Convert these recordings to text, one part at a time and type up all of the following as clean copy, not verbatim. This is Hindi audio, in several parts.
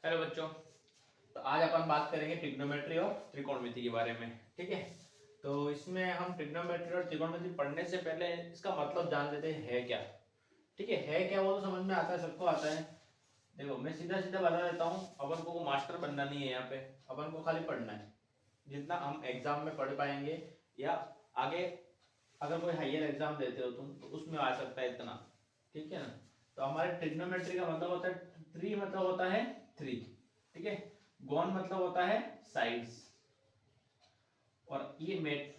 हेलो बच्चों। तो आज अपन बात करेंगे ट्रिग्नोमेट्री और त्रिकोणमिति के बारे में। ठीक है, तो इसमें हम ट्रिग्नोमेट्री और त्रिकोणमिति पढ़ने से पहले इसका मतलब जान लेते हैं है क्या। ठीक है क्या वो तो समझ में आता है, सबको आता है। देखो मैं सीधा सीधा बता देता हूँ, अपन को मास्टर बनना नहीं है, यहाँ पे अपन को खाली पढ़ना है। जितना हम एग्जाम में पढ़ पाएंगे या आगे अगर कोई हायर एग्जाम देते हो तुम तो उसमें आ सकता है इतना। ठीक है ना। तो हमारे ट्रिग्नोमेट्री का मतलब होता है ट्री, मतलब होता है थ्री। ठीक है, गॉन मतलब होता है साइड्स, और ये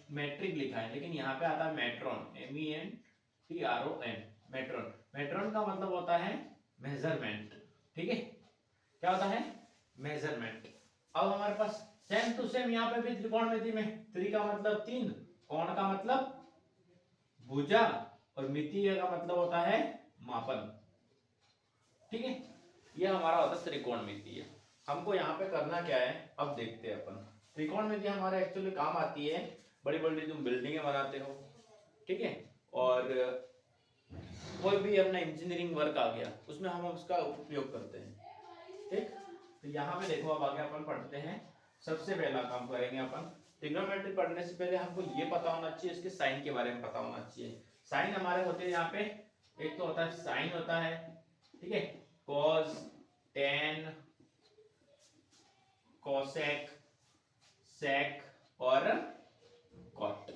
मैट्रिक लिखा है लेकिन यहाँ पे आता है मेट्रॉन, MENTRON, मेट्रॉन। मेट्रॉन का मतलब होता है मेजरमेंट। ठीक है, क्या होता है मेजरमेंट। अब हमारे पास सेम टू सेम यहाँ पे भी त्रिकोणमिति में त्रि का मतलब तीन, कोण का मतलब भुजा, और मितीय का मतलब होता है मापन। ठीक है, ये हमारा होता है त्रिकोणमितीय। हमको यहाँ पे करना क्या है अब देखते हैं अपन। त्रिकोणमिति हमारे एक्चुअली काम आती है, बड़ी बड़ी तुम बिल्डिंगें बनाते हो। ठीक है, और कोई भी अपना इंजीनियरिंग वर्क आ गया उसमें हम उसका उपयोग करते हैं। ठीक, तो यहाँ पे देखो अब आगे अपन पढ़ते हैं। सबसे पहला काम करेंगे अपन, ट्रिग्नोमेट्री पढ़ने से पहले हमको ये पता होना चाहिए, इसके साइन के बारे में पता होना चाहिए। साइन हमारे होते हैं यहाँ पे, एक तो होता है साइन होता है, ठीक है, कॉस, टेन, कोसेक, सेक और कॉट।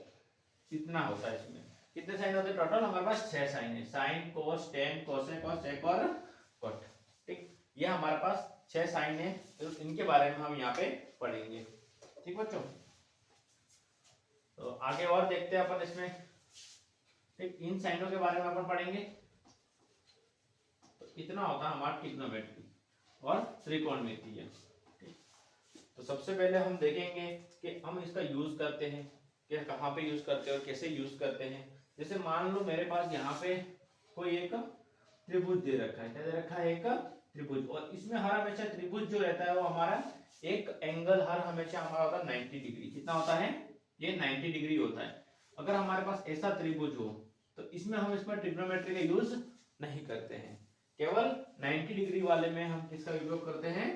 इतना होता है इसमें। कितने साइन होते हैं टोटल? हमारे पास 6 साइन है, साइन, कोस, टेन, कोसेक और सेक और कॉट। ठीक, ये हमारे पास 6 साइन है, तो इनके बारे में हम यहाँ पे पढ़ेंगे। ठीक बच्चों, तो आगे और देखते हैं अपन इसमें। ठीक, इन साइनों के बारे में अपन पढ़ेंगे। तो इतना होता है हमारा ट्रिग्नोमेट्री और त्रिकोणमितीय। तो सबसे पहले हम देखेंगे कि हम इसका यूज करते हैं कि कहाँ पे यूज करते हैं और कैसे यूज करते हैं। जैसे मान लो मेरे पास यहाँ पे कोई एक त्रिभुज दे रखा है, क्या दे रखा है? एक त्रिभुज, और इसमें हर हमेशा त्रिभुज जो रहता है वो हमारा एक एंगल हर हमेशा हमारा होता है 90 डिग्री। कितना होता है? ये 90 डिग्री होता है। अगर हमारे पास ऐसा त्रिभुज हो तो इसमें हम इसमें ट्रिग्नोमेट्री का यूज नहीं करते हैं, केवल 90 डिग्री वाले में हम किसका उपयोग करते हैं?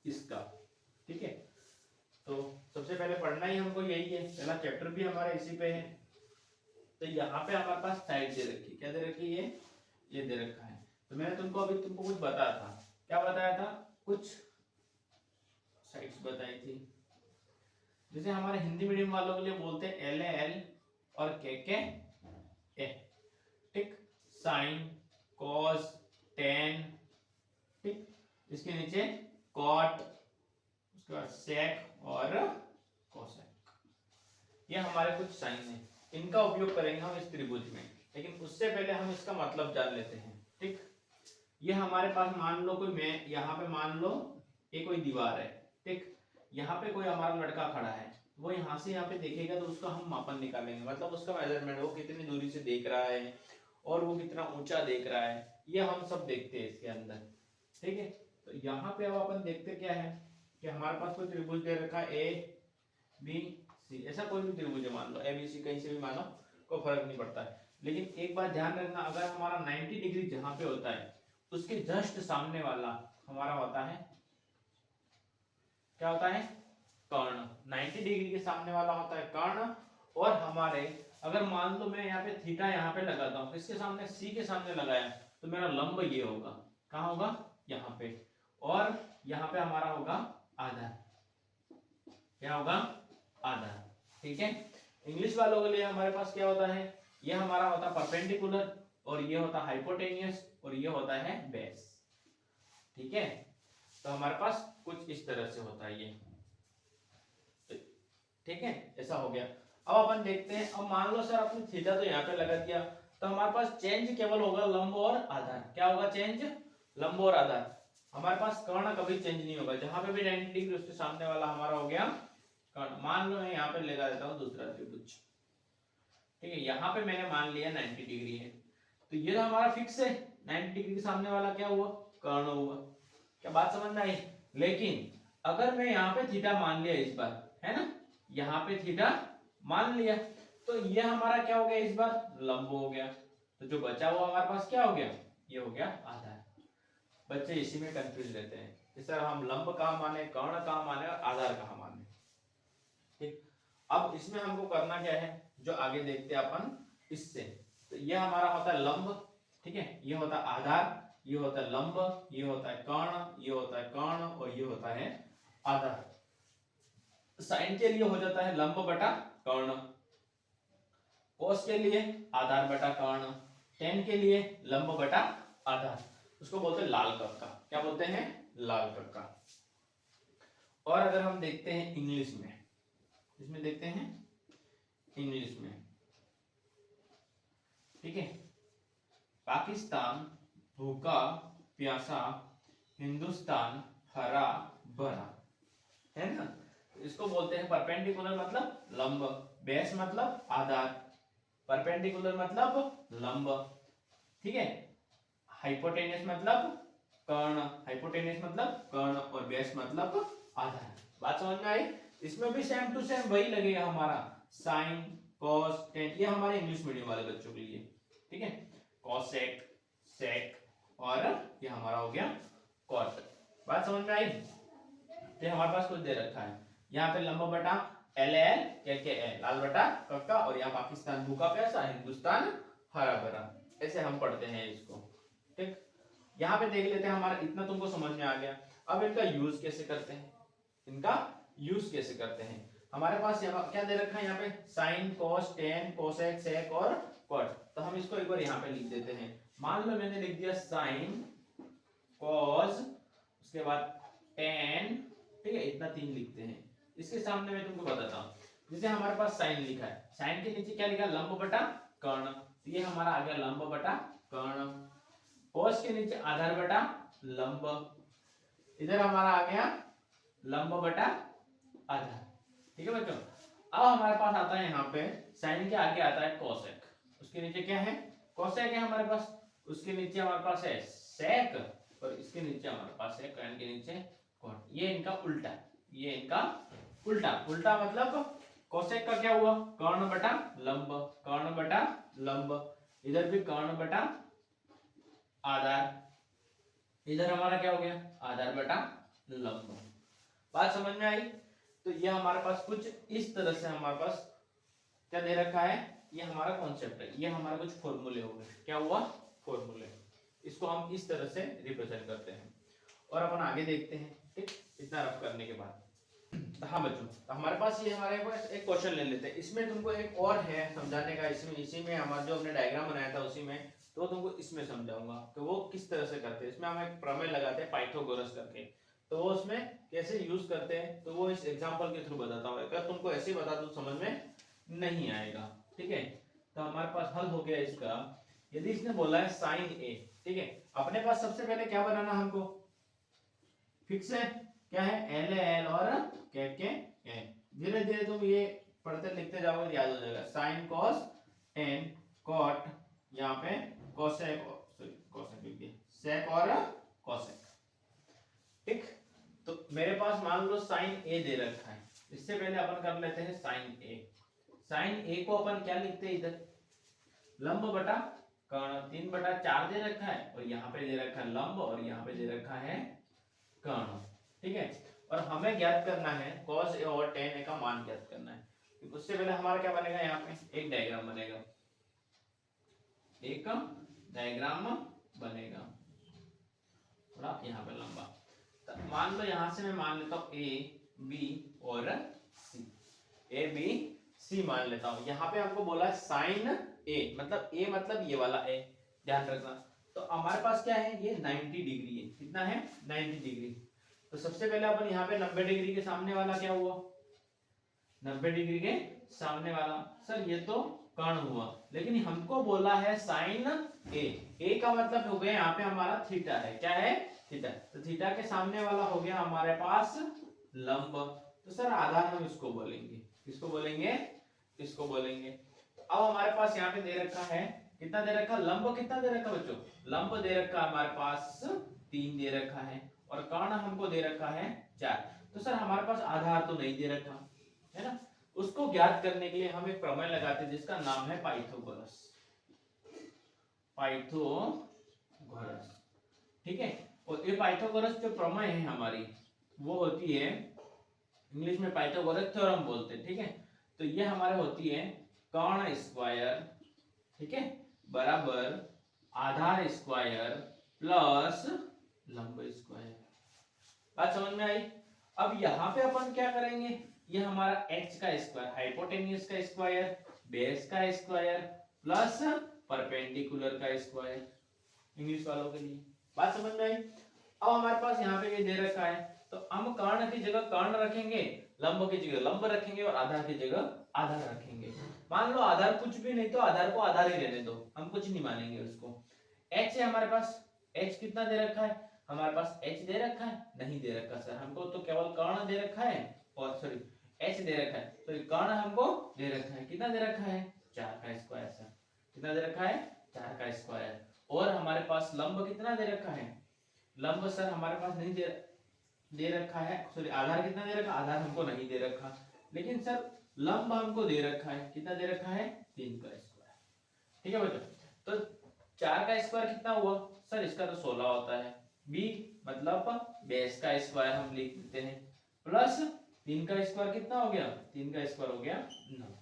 इसका। ठीक है, तो सबसे पहले पढ़ना ही हमको यही है, पहला चैप्टर भी हमारा इसी पे है। तो यहाँ पे हमारे पास साइड दे रखी है, क्या दे रखी है? ये दे रखा है। तो मैंने तुमको कुछ बताया था, क्या बताया था? कुछ साइड्स बताई थी। जैसे हमारे हिंदी मीडियम वालों के लिए बोलते हैं LAL और KKA। ठीक, साइन, कॉस, टेन, ठीक, इसके नीचे कॉट, उसके बाद सेक और कोसेक। ये हमारे कुछ साइन है, इनका उपयोग करेंगे हम इस त्रिभुज में। लेकिन उससे पहले हम इसका मतलब जान लेते हैं। ठीक, ये हमारे पास मान लो कोई, मैं यहाँ पे मान लो ये कोई दीवार है। ठीक, यहाँ पे कोई हमारा लड़का खड़ा है, वो यहाँ से यहाँ पे देखेगा तो उसका हम मापन निकालेंगे, मतलब उसका मेजरमेंट, वो कितनी दूरी से देख रहा है और वो कितना ऊंचा देख रहा है, ये हम सब देखते हैं इसके अंदर। ठीक है, तो यहाँ पे अब अपन देखते क्या है कि हमारे पास कोई त्रिभुज दे रखा है ABC, ऐसा कोई भी त्रिभुज है, मान लो ABC, कहीं से भी मानो, कोई फर्क नहीं पड़ता है। लेकिन एक बात ध्यान रखना, अगर हमारा 90 डिग्री जहां पे होता है उसके जस्ट सामने वाला हमारा होता है, क्या होता है? कर्ण। 90 डिग्री के सामने वाला होता है कर्ण। और हमारे, अगर मान लो मैं यहाँ पे थीटा यहाँ पे लगाता हूँ, किसके सामने? C के सामने लगाया, तो मेरा लंब ये होगा, कहाँ होगा? यहाँ पे। और यहाँ पे हमारा होगा आधा, क्या होगा? आधा। ठीक है, इंग्लिश वालों के लिए हमारे पास क्या होता है? ये हमारा होता है परपेंडिकुलर, और ये होता है हाइपोटेनियस, और ये होता है बेस। ठीक है, तो हमारे पास कुछ इस तरह से होता है ये। ठीक है, ऐसा हो गया। अब अपन देखते हैं, अब मान लो सर आपने थीटा तो यहाँ पे लगा दिया, तो हमारे पास चेंज केवल होगा लंब और आधार। क्या होगा चेंज? लंब और आधार। हमारे पास कर्ण कभी चेंज नहीं होगा, जहां पे भी 90 डिग्री उसके सामने वाला हमारा हो गया कर्ण। मान लो मैं यहाँ पे लगा देता हूँ दूसरा त्रिभुज। ठीक है, यहाँ पे मैंने मान लिया 90 डिग्री है, तो ये तो हमारा फिक्स है, 90 डिग्री के सामने वाला क्या हुआ? कर्ण हुआ। क्या बात समझ में आई? लेकिन अगर मैं यहाँ पे थीटा मान लिया इस बार, है ना, यहाँ पे थीटा मान लिया, तो ये हमारा क्या हो गया? इस बार लंब हो गया। तो जो बचा हुआ हमारे पास क्या हो गया? ये हो गया आधा। बच्चे इसी में कंफ्यूज रहते हैं, इस तरह हम लंब कहाँ माने, कर्ण कहाँ माने और आधार कहाँ माने। ठीक, अब इसमें हमको करना क्या है, जो आगे देखते हैं अपन इससे। तो ये हमारा होता है लंब, ठीक है, ये होता है आधार, ये होता है लंब, ये होता है कर्ण, ये होता है कर्ण और ये होता है आधार। साइन के लिए हो जाता है लंब बटा कर्ण, कोस के लिए आधार बटा कर्ण, टेन के लिए लंब बटा आधार। उसको बोलते हैं लाल कक्का। क्या बोलते हैं, लाल कक्का। और अगर हम देखते हैं इंग्लिश में, इसमें देखते हैं इंग्लिश में, ठीक है, पाकिस्तान भूखा प्यासा, हिंदुस्तान हरा भरा, है ना। इसको बोलते हैं परपेंडिकुलर मतलब लंब, बेस मतलब आधार, परपेंडिकुलर मतलब लंब, ठीक है, हाइपोटेन्यूस मतलब कर्ण, हाइपोटेन्यूस मतलब कर्ण और बेस मतलब आधार। बात समझ में आई। इसमें भी सेम टू सेम वही लगेगा हमारा, साइन कॉस टेन, ये हमारे इंग्लिश मीडियम वाले बच्चों के लिए, ठीक है, कॉसेक सेक और ये हमारा हो गया कॉट। बात समझ में आई। तो हमारे पास कुछ दे रखा है, यहाँ पे लंब बटा एल एल के एल, लाल बटा कक्का, और यहाँ पाकिस्तान भूखा प्यासा, हिंदुस्तान हरा भरा, ऐसे हम पढ़ते हैं इसको। ठीक, यहाँ पे देख लेते हैं, हमारा इतना तुमको समझ में आ गया। अब इनका यूज कैसे करते हैं, इनका यूज कैसे करते हैं। हमारे पास यहाँ क्या दे रखा है, यहाँ पे sine cos tan cosec sec और कॉट। तो हम इसको एक बार यहाँ पे लिख देते हैं। मान लो मैंने लिख दिया साइन कॉस, उसके बाद टेन, ठीक है, इतना तीन लिखते हैं। इसके सामने मैं तुमको बताता हूँ, जैसे हमारे पास साइन लिखा है, साइन के नीचे क्या लिखा, लंब बटा कर्ण, तो ये हमारा आ गया लंब बटा कर्ण। कोस के नीचे आधार बटा लंब, इधर हमारा आ गया लंब बटा आधार, ठीक है बच्चों। अब हमारे पास आता है यहाँ पे साइन के आगे आता है कोसेक, उसके नीचे क्या है, कोसेक है हमारे पास, उसके नीचे हमारे पास है सेक और इसके नीचे हमारे पास है कर्ण के नीचे कॉट। ये इनका उल्टा, ये इनका उल्टा, उल्टा मतलब कोसेक का क्या हुआ, कर्ण बटा लंब, कर्ण बटा लंब, इधर भी कर्ण बटा आधार, इधर हमारा क्या हो गया, आधार बटा लंब। बात समझ में आई। तो ये हमारे पास कुछ इस तरह से हमारे पास क्या दे रखा है, ये हमारा कॉन्सेप्ट है, ये हमारा कुछ फॉर्मूले हो गए। क्या हुआ, फॉर्मूले, इसको हम इस तरह से रिप्रेजेंट करते हैं। और अपन आगे देखते हैं, ठीक, इतना रफ करने के बाद। हाँ बच्चों, तो हमारे पास ये हमारे पास एक क्वेश्चन ले लेते हैं। इसमें तुमको एक और है समझाने का, इसमें इसी में हमारा जो हमने डायग्राम बनाया था उसी में, तो तुमको इसमें समझाऊंगा कि वो किस तरह से करते हैं। इसमें हम एक प्रमेय लगाते हैं पाइथागोरस करके, तो वो उसमें कैसे यूज करते हैं, तो वो इस एग्जांपल के थ्रू बताता हूँ। अगर तुमको ऐसे ही बता दूं समझ में नहीं आएगा, ठीक है। तो हमारे पास हल हो गया इसका। यदि इसने बोला है साइन ए, ठीक है, अपने पास सबसे पहले क्या बनाना हमको, फिक्स है, क्या है, एल एल और के एन। धीरे धीरे तुम ये पढ़ते लिखते जाओगे, याद हो जाएगा। साइन कॉस टेन कॉट, यहाँ पे कोसेक, सॉरी कोसेक लिख दिया, सेक और कोसेक, ठीक। तो मेरे पास मान लो साइन ए दे रखा है, इससे पहले अपन कर लेते हैं साइन ए। साइन ए को अपन क्या लिखते हैं, इधर लंब बटा कर्ण, 3/4 दे रखा है, और यहाँ पे दे रखा है लंब और यहाँ पे दे रखा है कर्ण, ठीक है। और हमें ज्ञात करना है cos a और tan a का मान ज्ञात करना है। तो उससे पहले हमारा क्या बनेगा, यहाँ पे एक डायग्राम बनेगा, एक डायग्राम बनेगा थोड़ा यहाँ पे लंबा। तो मान लो यहाँ से मैं मान लेता हूँ a b और c, a b c मान लेता हूँ। यहाँ पे हमको बोला है साइन a, मतलब a मतलब ये वाला a, ध्यान रखना। तो हमारे पास क्या है, ये 90 डिग्री है, कितना है, 90 डिग्री। तो सबसे पहले अपन यहाँ पे 90 डिग्री के सामने वाला क्या हुआ, 90 डिग्री के सामने वाला, सर ये तो कर्ण हुआ, लेकिन हमको बोला है साइन ए, ए का मतलब हो गया यहाँ पे हमारा थीटा है, क्या है, थीटा। तो थीटा के सामने वाला हो गया हमारे पास लंब। तो सर आधार हम इसको बोलेंगे, किसको बोलेंगे, इसको बोलेंगे। तो अब हमारे पास यहाँ पे दे रखा है, कितना दे रखा, लंब कितना दे रखा बच्चों, लंब दे रखा हमारे पास 3 दे रखा है, और कर्ण हमको दे रखा है 4। तो सर हमारे पास आधार तो नहीं दे रखा है ना, उसको ज्ञात करने के लिए हम एक प्रमेय लगाते हैं जिसका नाम है पाइथागोरस, पाइथागोरस, ठीक है। और ये पाइथागोरस जो प्रमेय है हमारी वो होती है, इंग्लिश में पाइथागोरस थ्योरम बोलते हैं, ठीक है। तो ये हमारे होती है कर्ण स्क्वायर, ठीक है, बराबर आधार स्क्वायर प्लस लंब स्क्वायर। बात समझ में आई। अब यहाँ पे अपन क्या करेंगे, ये हमारा h का स्क्वायर, हाइपोटेन्यूज का स्क्वायर, बेस का स्क्वायर प्लस परपेंडिकुलर का स्क्वायर, इंग्लिश वालों के लिए। बात समझ में आई। अब हमारे पास यहाँ पे ये दे रखा है, तो हम कर्ण की जगह कर्ण रखेंगे, लंब की जगह लंब रखेंगे और आधार की जगह आधार रखेंगे। मान लो आधार कुछ भी नहीं तो आधार को आधार ही रहने दो, हम कुछ नहीं मानेंगे उसको। h है हमारे पास, h कितना दे रखा है हमारे पास, h दे रखा है नहीं दे रखा सर, हमको तो केवल कर्ण दे रखा है, और सॉरी h दे रखा है, तो कर्ण हमको दे रखा है, कितना दे रखा है 4 का स्क्वायर सर, कितना दे रखा है 4 का स्क्वायर। और हमारे पास लंब कितना दे रखा है, लंब सर हमारे पास नहीं दे रखा है, सॉरी आधार कितना दे रखा, आधार हमको नहीं दे रखा, लेकिन सर लंब हमको दे रखा है, कितना दे रखा है 3 का स्क्वायर, ठीक है बच्चों। तो 4 का स्क्वायर कितना हुआ सर, इसका तो 16 होता है, b मतलब बेस का स्क्वायर हम लिख देते हैं, प्लस 3 का स्क्वायर कितना हो गया, 3 का स्क्वायर हो गया 9।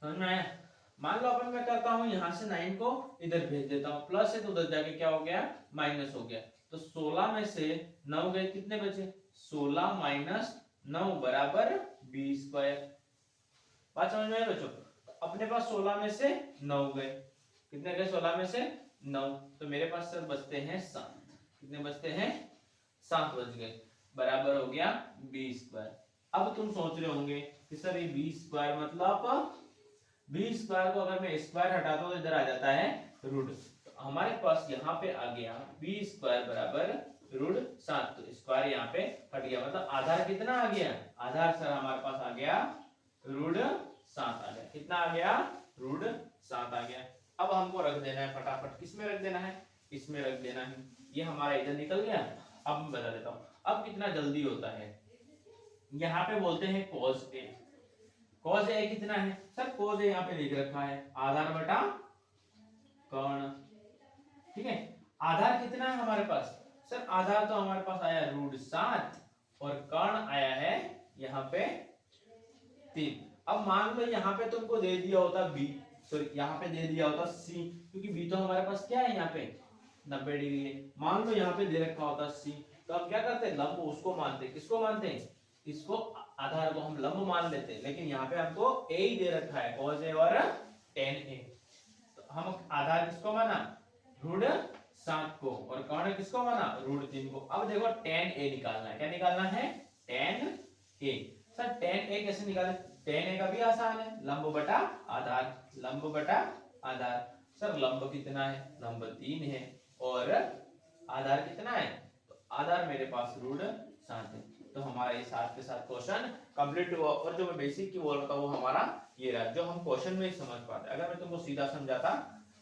समझ में आया। मान लो अपन मैं करता हूं यहां से 9 को इधर भेज देता हूं, प्लस है तो उधर जाके क्या हो गया माइनस हो गया, तो 16 में से 9 गए, कितने बचे 16 माइनस 9 बराबर 20 स्क्वायर। बात समझ में आई बच्चों। अपने पास 16 में से 9 गए, कितने गए 16 में से 9, तो मेरे पास सर बचते हैं 7, कितने बचते हैं 7 बच गए, बराबर हो गया 20 स्क्वायर। अब तुम सोच रहे होंगे कि सर ये 20 स्क्वायर मतलब 20 स्क्वायर को अगर मैं स्क्वायर हटाता हूं तो इधर आ जाता है रूट, तो हमारे पास यहाँ पे आ गया 20 स्क्वायर बराबर रूट 7, तो स्क्वायर यहाँ पे हट गया, मतलब आधार कितना आ गया, आधार सर हमारे पास आ गया रूट 7 आ गया, कितना आ गया रूट 7 आ गया। अब हमको रख देना है फटाफट, किसमें रख देना है, इसमें रख देना है, ये हमारा इधर निकल गया। अब मैं बता देता हूँ अब कितना जल्दी होता है, यहाँ पे बोलते हैं cos a, cos a कितना है सर, cos a यहाँ पे लिख रखा है आधार बटा कर्ण, ठीक है। आधार कितना है हमारे पास सर, आधार तो हमारे पास आया रूट 7 और कर्ण आया है यहाँ पे 3। अब मान लो यहाँ पे तुमको दे दिया होता b, सॉरी यहाँ पे दे दिया होता c, क्योंकि b तो हमारे पास क्या है यहाँ पे 90 डिग्री है, मान लो यहाँ पे दे रखा होता c, तो हम क्या करते हैं लंब उसको मानते, किसको मानते हैं, इसको आधार को हम लंब मान लेते हैं, लेकिन यहाँ पे हमको a ही दे रखा है cos a और tan a, तो हम आधार किसको माना रूट 7 को और कर्ण किसको माना रूट 3 को। अब देखो tan a निकालना है, क्या निकालना है tan a, sir tan a कैसे निकाले, tan a का भी आसान है, लंब बटा आधार, लंब बटा आधार, सर लंब कितना है लंब 3 है और आधार कितना है, तो आधार मेरे पास रूट 7 है, तो हमारा ये 7 के साथ क्वेश्चन कंप्लीट हुआ। और जो मैं बेसिक की बोल रहा था वो हमारा ये रहा, जो हम क्वेश्चन में ही समझ पाते, अगर मैं तुमको सीधा समझाता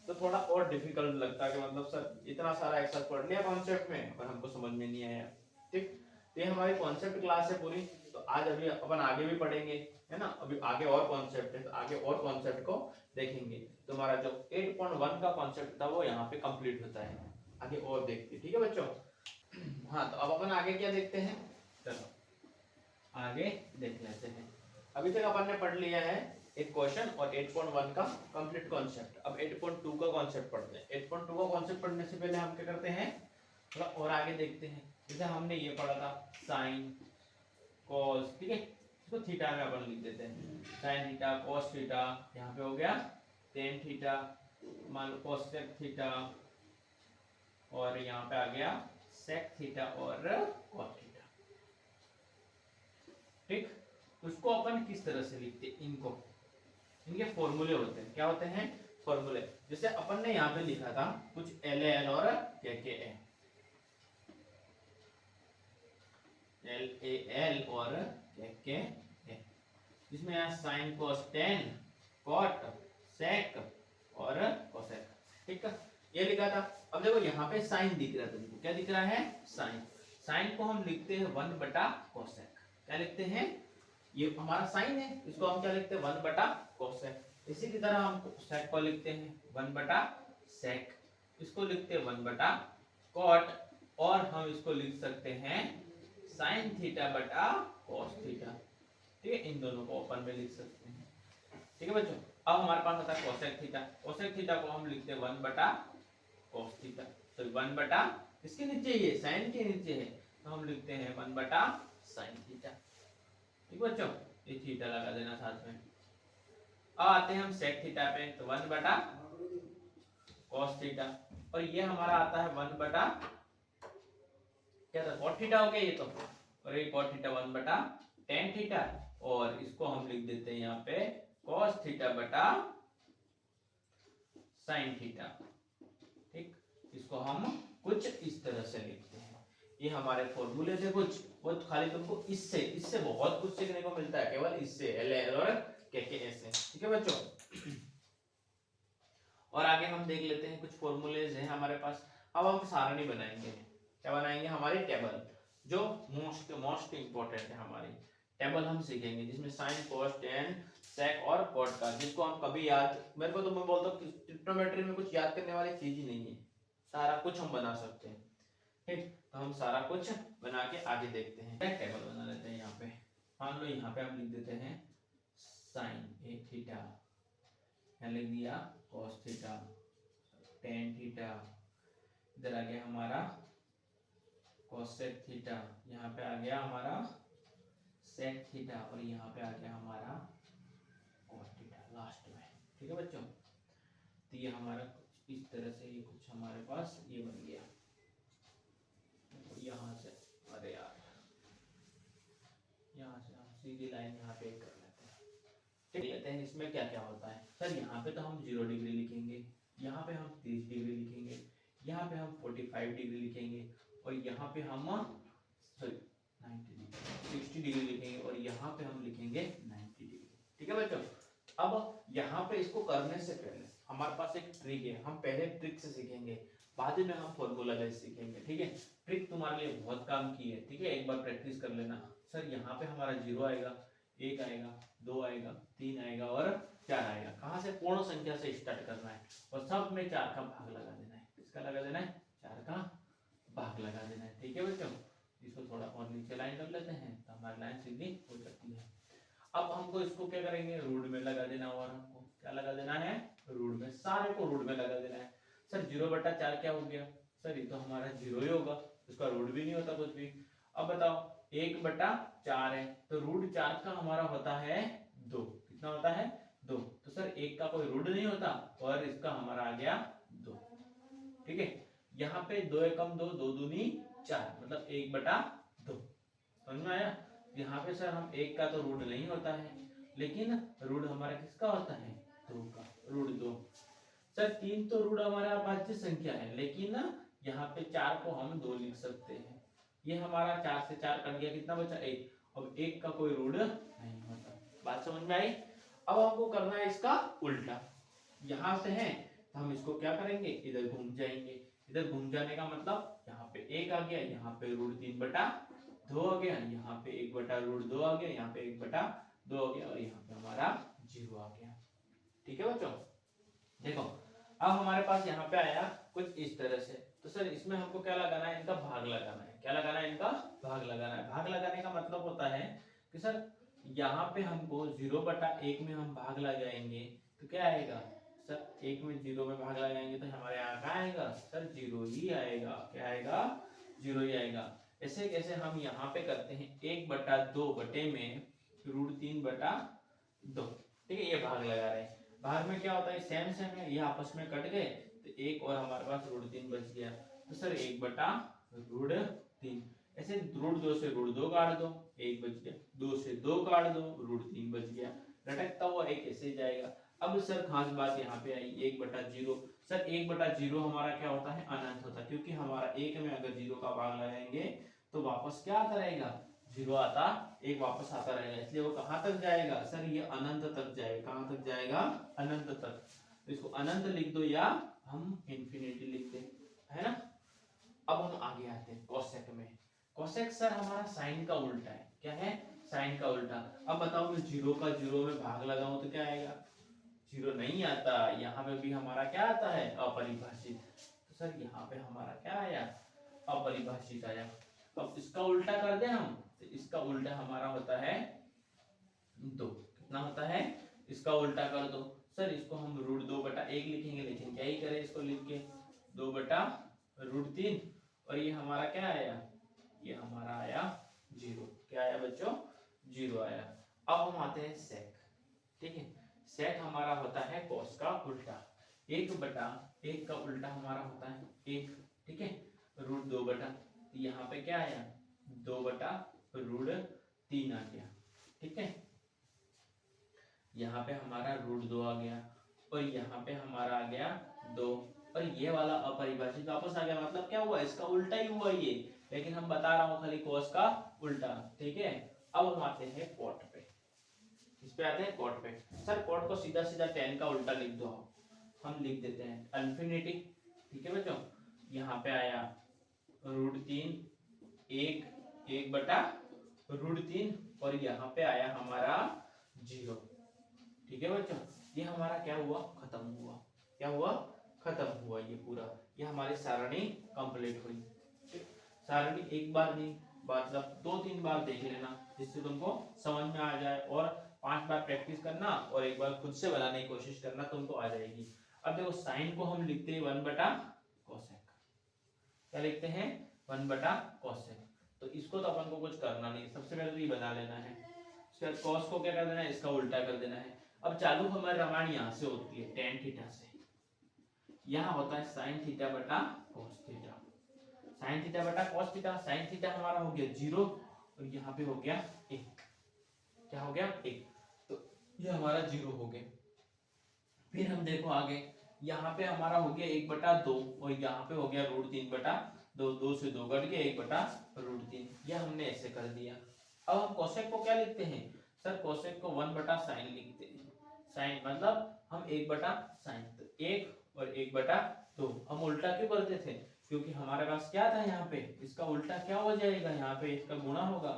तो थोड़ा और डिफिकल्ट लगता कि मतलब सर इतना सारा एक साथ पढ़ लिया कॉन्सेप्ट में और हमको समझ में नहीं आया, ठीक। तो ये हमारी कॉन्सेप्ट क्लास है पूरी, तो आज अभी अपन आगे भी पढ़ेंगे, है ना, अभी आगे और कॉन्सेप्ट है, तो आगे और कॉन्सेप्ट को देखेंगे, तो हमारा जो 8.1 का कॉन्सेप्ट था वो यहाँ पे कंप्लीट होता है, आगे और देखते हैं, ठीक है बच्चों। हाँ तो अब अपन आगे क्या देखते हैं, चलो आगे देख लेते हैं। अभी तक अपन ने पढ़ लिया है एक क्वेश्चन और 8.1 का कंप्लीट कॉन्सेप्ट, अब 8.2 का कॉन्सेप्ट पढ़ते हैं। 8.2 का कॉन्सेप्ट पढ़ने से पहले हम क्या करते हैं थोड़ा और आगे देखते हैं, जैसे हमने ये पढ़ा था साइन कॉस, ठीक है, इसको थीटा में अपन लिख देते हैं, साइन थीटा कॉस थीटा, यहाँ पे हो गया टेन थीटा, मान लो कोसेक थीटा, और यहाँ पे आ गया सेक थीटा और कॉट थीटा, ठीक। उसको अपन किस तरह से लिखते हैं, इनको इनके फॉर्मूले होते हैं, क्या होते हैं फॉर्मूले, जैसे अपन ने यहाँ पे लिखा था कुछ एल एल और के ए, एल ए एल और के ए, जिसमें यहाँ sine cos tan cot sec और कोसेक, ठीक है, ये लिखा था। अब देखो यहाँ पे साइन दिख रहा है तुमको, क्या दिख रहा है साइन, साइन को हम लिखते हैं 1 बटा कोसेक, क्या लिखते हैं, ये हमारा साइन है, इसको हम क्या लिखते हैं 1 बटा कोसेक। इसी की तरह हम सेक को लिखते हैं 1 बटा सेक, इसको लिखते हैं 1 बटा कॉट, और हम इसको लिख सकते हैं साइन थीटा बटा कॉस थीटा। ठीक है, इन दोनों को ओपन में लिख सकते हैं। ठीक है बच्चों, अब हमारे पास आता है कोसेक थीटा। कोसेक थीटा को हम लिखते हैं 1 बटा कॉस थीटा। तो 1 बटा किसके नीचे, ये साइन के नीचे है, तो हम लिखते हैं 1 बटा साइन थीटा। ठीक बच्चों, ये थीटा लगा देना साथ में। अब आते हैं हम सेक थीटा पे, तो 1 बटा कॉस थीटा, और ये हमारा आता है 1 बटा क्या था, कॉट थीटा हो गया ये तो, और ये कॉट थीटा 1 बटा टेन थीटा, और इसको हम लिख देते हैं यहाँ पे कॉस थीटा बटा साइन थीटा। ठीक, इसको हम कुछ इस तरह से लिखते हैं। ये हमारे फॉर्मूले थे कुछ, वो खाली तुमको इससे बहुत कुछ सीखने को मिलता है, केवल इससे एल और के से। ठीक है बच्चों, और आगे हम देख लेते हैं कुछ फॉर्मूलेज हैं हमारे पास। अब हम सारणी बनाएंगे। क्या बनाएंगे, हमारी टेबल, जो मोस्ट इंपॉर्टेंट है हमारी टेबल हम सीखेंगे, जिसमें साइन कोस टेन सेक और कॉट का, जिसको हम कभी याद, मेरे को तो मैं बोलता हूँ ट्रिग्नोमेट्री में कुछ याद करने वाली चीज ही नहीं है, सारा कुछ हम बना सकते हैं। ठीक, तो हम सारा कुछ बना के आगे देखते हैं। टेबल बना लेते हैं। यहाँ पे मान लो, यहाँ पे हम लिख देते हैं साइन ए थीटा, यहाँ लिख दिया कॉस थीटा, टेन थीटा, इधर आ गया हमारा कोसेक थीटा, यहाँ पे आ गया हमारा सेक थीटा, और यहाँ पे आ गया हमारा कॉस थीटा लास्ट में। ठीक है बच्चों, तो ये हमारा कुछ इस तरह से, ये कुछ हमारे पास ये बन गया। यहाँ से, अरे यार, यहाँ से हम सीधी लाइन यहाँ पे कर लेते हैं। ठीक लेते हैं, इसमें क्या क्या होता है सर, यहाँ पे तो हम 0 डिग्री लिखेंगे, यहाँ पे हम 30 डिग्री लिखेंगे, यहाँ पे हम 45 डिग्री लिखेंगे, और यहाँ पे हम 60 डिग्री लिखेंगे, और यहाँ पे हम लिखेंगे 90 डिग्री। ठीक है बच्चों, अब यहाँ पे इसको करने से पहले हमारे पास एक ट्रिक है, हम पहले ट्रिक से सीखेंगे, बाद में हम फॉर्मूला बेस सीखेंगे। ठीक है, ट्रिक तुम्हारे लिए बहुत काम की है। ठीक है, एक बार प्रैक्टिस कर लेना। सर यहाँ पे हमारा 0 आएगा, 1 आएगा, 2 आएगा, 3 आएगा और 4 आएगा। कहाँ से, पूर्ण संख्या से स्टार्ट करना है, और सब में 4 का भाग लगा देना है। किसका लगा देना है, 4 का भाग लगा देना है। ठीक है बच्चों, इसको थोड़ा और नीचे लाइन कर लेते हैं, तो हमारी लाइन सीधी हो जाती है। अब हमको इसको क्या करेंगे, रूट में लगा देना, और हमको क्या लगा देना है, रूट में, सारे को रूट में लगा देना है। सर 0 बटा 4 क्या हो गया, सर ये तो हमारा 0 ही होगा, इसका रूट भी नहीं होता कुछ भी। अब बताओ 1 बटा 4 है, तो रूट 4 का हमारा होता है 2। कितना होता है, 2। तो सर 1 का कोई रूट नहीं होता, और इसका हमारा आ गया 2। ठीक है, यहाँ पे 2 एकम 2, 2 दूनी 4, मतलब 1 बटा 2। समझ में आया। यहाँ पे सर हम 1 का तो रूट नहीं होता है, लेकिन रूट हमारा किसका होता है, 2 का, रूट 2। सर 3 तो रूट हमारा अभाज्य संख्या है, लेकिन ना यहाँ पे 4 को हम 2 लिख सकते हैं। ये हमारा 4 से 4 कट गया, कितना बचा, 1। अब 1 का कोई रूट नहीं होता। बात समझ में आई। अब हमको करना है इसका उल्टा। यहाँ से है तो हम इसको क्या करेंगे, इधर घूम जाएंगे। इधर घूम जाने का मतलब, यहाँ पे 1 आ गया, यहाँ पे रूट 3 बटा 2 आ गया, यहाँ पे 1 बटा रूट 2 आ गया, यहाँ पे 1 बटा 2 आ गया, और यहाँ पे हमारा 0 आ गया। ठीक है बच्चों, देखो अब हमारे पास यहाँ पे आया कुछ इस तरह से। तो सर इसमें हमको क्या लगाना है, इनका भाग लगाना है। क्या लगाना है, इनका भाग लगाना है। भाग लगाने का मतलब होता है कि सर यहाँ पे हमको 0 बटा 1 में हम भाग लगाएंगे, तो क्या आएगा सर, 1 में 0 में भाग लगाएंगे तो हमारे यहाँ क्या आएगा, सर 0 ही आएगा। क्या आएगा, 0 ही आएगा। ऐसे कैसे हम यहाँ पे करते हैं, 1 बटा 2 बटे में रूट 3 बटा 2। ठीक है, ये भाग लगा रहे हैं। भाग में क्या होता है, सेम सेम है, ये आपस में कट गए, तो 1 और हमारे पास रूट 3 बच गया। तो सर 1 बटा रूट 3, ऐसे रूट 2 से रूट 2 काट दो, 1 बच गया। 2 से 2 काट दो, रूट 3 बच गया। लटकता हुआ 1 ऐसे जाएगा। अब सर खास बात यहाँ पे आई, 1 बटा 0। सर 1 बटा 0 हमारा क्या होता है, अनंत होता है, क्योंकि हमारा 1 में अगर 0 का भाग लगाएंगे तो वापस क्या आता रहेगा, 0 आता, 1 वापस आता रहेगा। इसलिए वो कहां तक जाएगा, सर ये अनंत तक जाएगा। कहां तक जाएगा, अनंत तक। तो इसको अनंत लिख दो, या हम इंफिनिटी लिख दे, है ना। अब हम आगे आते हैं कोसेक में। कोसेक सर हमारा साइन का उल्टा है। क्या है, साइन का उल्टा। अब बताओ मैं 0 का 0 में भाग लगाऊं तो क्या आएगा, 0 नहीं आता। यहाँ पे भी हमारा क्या आता है, अपरिभाषित। तो सर यहाँ पे हमारा क्या आया, अपरिभाषित आया। अब इसका उल्टा कर दे हम, तो इसका उल्टा हमारा होता है 2। कितना होता है? इसका उल्टा कर दो सर, इसको हम √2/1 लिखेंगे, लेकिन क्या ही करें इसको लिख के 2/√3, और ये हमारा क्या आया? ये हमारा आया 0। क्या आया बच्चों? 0 आया। अब हम आते हैं सेक। ठीक है, सेक हमारा होता है कॉस का उल्टा। 1/1 का उल्टा हमारा होता है 1। ठीक है, √2/, तो यहाँ पे क्या आया? 2/√3 आ गया। ठीक है, यहाँ पे हमारा √2 आ गया, और यहाँ पे हमारा आ गया 2, और ये वाला अपरिभाषित वापस आ गया। मतलब क्या हुआ? इसका उल्टा ही हुआ ये, लेकिन हम बता रहा हूँ खाली कॉस का उल्टा। ठीक है, अब हम आते हैं कॉट पे। इस पे आते हैं कॉट पे। सर कॉट को सीधा सीधा tan का उल्टा लिख दो। हम लिख देते हैं इन्फिनिटी। ठीक है बच्चों, यहाँ पे आया √3, 1/√3, और यहाँ पे आया हमारा 0। ठीक है बच्चों, ये हमारा क्या हुआ? खत्म हुआ। क्या हुआ? खत्म हुआ। ये पूरा, ये हमारी सारणी कंप्लीट हुई। सारणी एक बार नहीं, मतलब 2-3 बार देख लेना, जिससे तुमको समझ में आ जाए, और 5 बार प्रैक्टिस करना, और एक बार खुद से बनाने की कोशिश करना, तुमको आ जाएगी। अब देखो साइन को हम लिखते हैं 1/कोसेक। क्या लिखते हैं? 1/कोसेक। तो इसको तो अपन को कुछ करना नहीं, सबसे पहले तो ये बना लेना है। उसके बाद कॉस को क्या कर देना है? इसका उल्टा कर देना है। अब चालू हमारी रामायण यहाँ से होती है tan थीटा से, यहाँ होता है sin θ/cos θ। sin θ/cos θ, sin theta हमारा हो गया 0, और यहाँ पे हो गया 1। क्या हो गया? 1। तो ये हमारा 0 हो गया। फिर हम देखो आगे, यहाँ पे हमारा हो गया 1/2, और यहाँ पे हो गया √3/2। 2 से 2 कट गया, 1/√3। ये हमने ऐसे कर दिया। अब हम कोसेक को क्या लिखते हैं? सर कोसेक को 1/sin लिखते हैं। साइन मतलब हम 1/sin, तो 1 और 1/2। हम उल्टा क्यों करते थे? क्योंकि हमारे पास क्या था यहाँ पे? इसका उल्टा क्या हो जाएगा? यहाँ पे इसका गुणा होगा,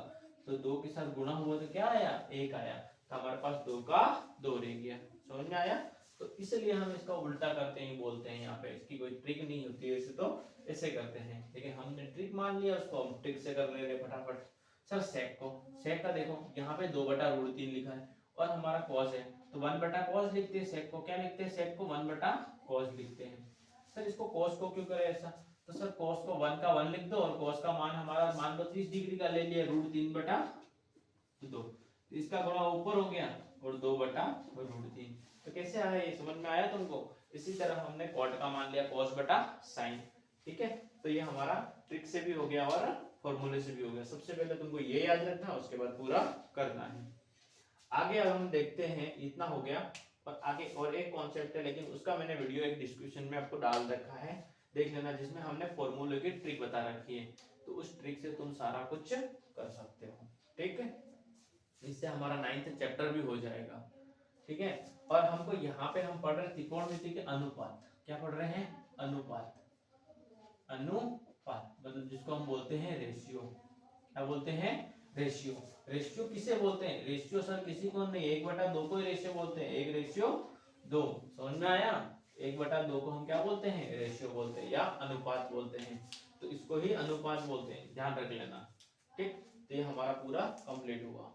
तो 2 के साथ गुणा हुआ तो क्या आया? 1 आया। तो हमारे पास 2 का 2 रह गया। समझ में आया? तो इसलिए हम इसका उल्टा करते हैं, बोलते हैं यहाँ पे। इसकी कोई ट्रिक नहीं होती है, वैसे तो ऐसे करते हैं, लेकिन हमने ट्रिक मान लिया, उसको हम ट्रिक से कर ले रहे फटाफट। सर सेक को, सेक का देखो यहाँ पे 2/√3 लिखा है, और हमारा कॉस है, तो 1/cos लिखते हैं। सेक को क्या लिखते हैं? सेक को 1/cos लिखते हैं। सर इसको cos को क्यों करे ऐसा? तो सर cos को 1 का 1 लिख दो, और cos का मान हमारा मान लो 30 डिग्री का ले लिया, √3/2। तो इसका गुणा ऊपर हो गया, और 2/√3। तो कैसे आया ये? समझ में आया तुमको? इसी तरह हमने कॉट का मान लिया cos/sin। ठीक है, तो ये हमारा ट्रिक से भी हो गया, और फॉर्मूले से भी हो गया। सबसे पहले तुमको ये याद रखना, उसके बाद पूरा करना है। आगे अब हम देखते हैं, इतना हो गया, और आगे और एक कॉन्सेप्ट है, लेकिन उसका मैंने वीडियो एक डिस्क्रिप्शन में आपको डाल रखा है, देख लेना, जिसमें हमने फॉर्मूले की ट्रिक बता रखी है। तो उस ट्रिक से तुम सारा कुछ कर सकते हो। ठीक है, इससे हमारा 9th चैप्टर भी हो जाएगा। ठीक है, और हमको यहाँ पे हम पढ़ रहे त्रिकोणमिति के अनुपात। क्या पढ़ रहे हैं? अनुपात। अनुपात मतलब जिसको हम बोलते हैं रेशियो। क्या बोलते हैं? रेशियो। रेशियो किसे बोलते हैं? रेशियो सर किसी को नहीं, 1/2 को ही रेशियो बोलते हैं। 1:2। समझ में आया? 1/2 को हम क्या बोलते हैं? रेशियो बोलते हैं, या अनुपात बोलते हैं। तो इसको ही अनुपात बोलते हैं, ध्यान रख लेना। ठीक, तो ये हमारा पूरा कंप्लीट हुआ।